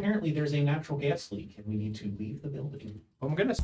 Apparently there's a natural gas leak and we need to leave the building. Oh my goodness.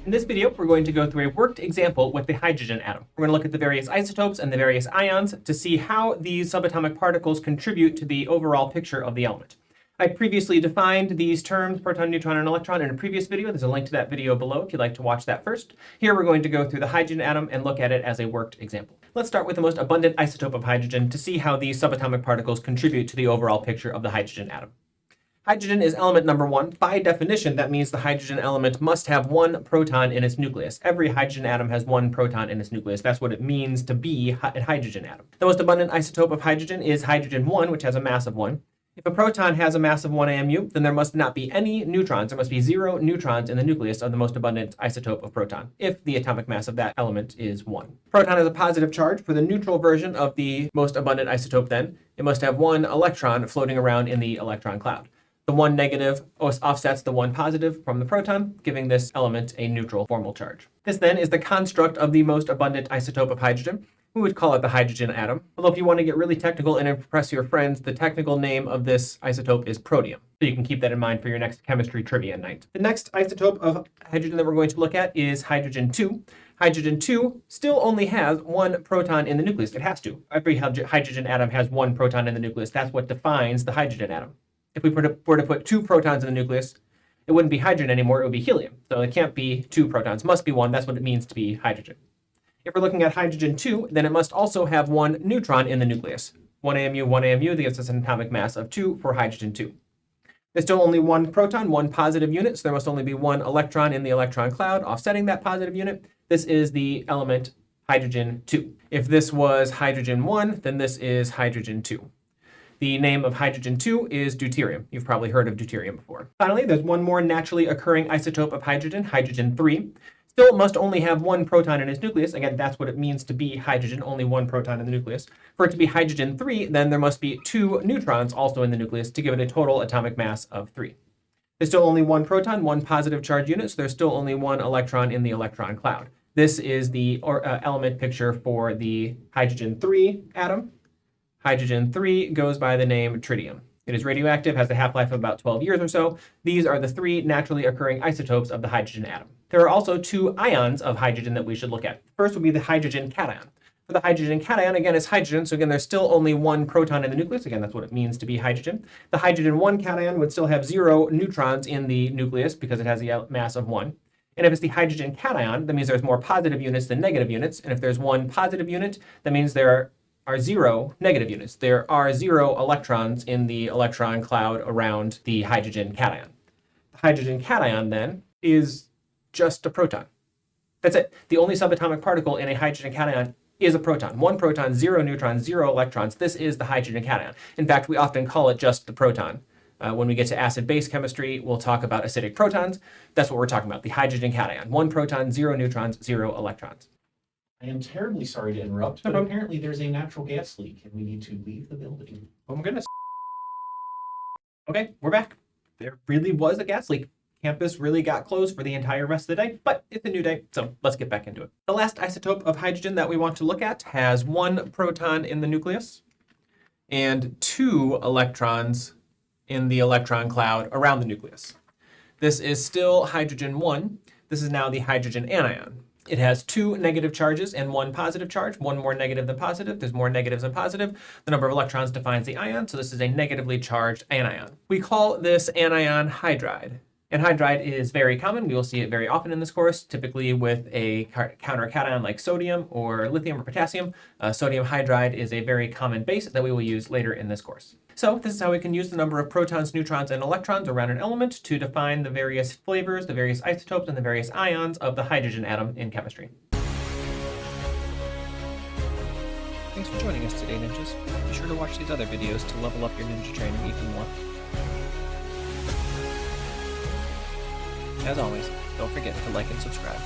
In this video, we're going to go through a worked example with the hydrogen atom. We're going to look at the various isotopes and the various ions to see how these subatomic particles contribute to the overall picture of the element. I previously defined these terms, proton, neutron, and electron, in a previous video. There's a link to that video below if you'd like to watch that first. Here we're going to go through the hydrogen atom and look at it as a worked example. Let's start with the most abundant isotope of hydrogen to see how these subatomic particles contribute to the overall picture of the hydrogen atom. Hydrogen is element number 1. By definition, that means the hydrogen element must have one proton in its nucleus. Every hydrogen atom has one proton in its nucleus. That's what it means to be a hydrogen atom. The most abundant isotope of hydrogen is hydrogen 1, which has a mass of 1. If a proton has a mass of 1 AMU, then there must not be any neutrons. There must be 0 neutrons in the nucleus of the most abundant isotope of proton, if the atomic mass of that element is 1. Proton has a positive charge. For the neutral version of the most abundant isotope, then, it must have 1 electron floating around in the electron cloud. The 1 negative offsets the 1 positive from the proton, giving this element a neutral formal charge. This then is the construct of the most abundant isotope of hydrogen. We would call it the hydrogen atom. Although if you want to get really technical and impress your friends, the technical name of this isotope is protium. So you can keep that in mind for your next chemistry trivia night. The next isotope of hydrogen that we're going to look at is hydrogen 2. Hydrogen 2 still only has 1 proton in the nucleus. It has to. Every hydrogen atom has 1 proton in the nucleus. That's what defines the hydrogen atom. If we were to put 2 protons in the nucleus, it wouldn't be hydrogen anymore, it would be helium. So it can't be 2 protons, must be 1. That's what it means to be hydrogen. If we're looking at hydrogen 2, then it must also have 1 neutron in the nucleus. 1 AMU, that gives us an atomic mass of 2 for hydrogen 2. There's still only 1 proton, 1 positive unit, so there must only be 1 electron in the electron cloud, offsetting that positive unit. This is the element hydrogen 2. If this was hydrogen 1, then this is hydrogen 2. The name of hydrogen 2 is deuterium. You've probably heard of deuterium before. Finally, there's one more naturally occurring isotope of hydrogen, hydrogen 3. Still must only have 1 proton in its nucleus. Again, that's what it means to be hydrogen, only 1 proton in the nucleus. For it to be hydrogen 3, then there must be 2 neutrons also in the nucleus to give it a total atomic mass of 3. There's still only 1 proton, 1 positive charge unit, so there's still only 1 electron in the electron cloud. This is the element picture for the hydrogen 3 atom. Hydrogen 3 goes by the name tritium. It is radioactive, has a half-life of about 12 years or so. These are the 3 naturally occurring isotopes of the hydrogen atom. There are also 2 ions of hydrogen that we should look at. First would be the hydrogen cation. For the hydrogen cation, again, is hydrogen, so again, there's still only 1 proton in the nucleus. Again, that's what it means to be hydrogen. The hydrogen 1 cation would still have 0 neutrons in the nucleus because it has a mass of 1. And if it's the hydrogen cation, that means there's more positive units than negative units. And if there's 1 positive unit, that means there are 0 negative units. There are 0 electrons in the electron cloud around the hydrogen cation. The hydrogen cation, then, is just a proton. That's it. The only subatomic particle in a hydrogen cation is a proton. 1 proton, 0 neutrons, 0 electrons. This is the hydrogen cation. In fact, we often call it just the proton. When we get to acid-base chemistry, we'll talk about acidic protons. That's what we're talking about, the hydrogen cation. 1 proton, 0 neutrons, 0 electrons. I am terribly sorry to interrupt, but apparently there's a natural gas leak and we need to leave the building. Oh my goodness. Okay, we're back. There really was a gas leak. Campus really got closed for the entire rest of the day, but it's a new day, so let's get back into it. The last isotope of hydrogen that we want to look at has 1 proton in the nucleus and 2 electrons in the electron cloud around the nucleus. This is still hydrogen 1. This is now the hydrogen anion. It has 2 negative charges and 1 positive charge, 1 more negative than positive. There's more negatives than positive. The number of electrons defines the ion, so this is a negatively charged anion. We call this anion hydride. And hydride is very common. We will see it very often in this course, typically with a countercation like sodium or lithium or potassium. Sodium hydride is a very common base that we will use later in this course. So this is how we can use the number of protons, neutrons, and electrons around an element to define the various flavors, the various isotopes, and the various ions of the hydrogen atom in chemistry. Thanks for joining us today, ninjas. Be sure to watch these other videos to level up your ninja training even more. As always, don't forget to like and subscribe.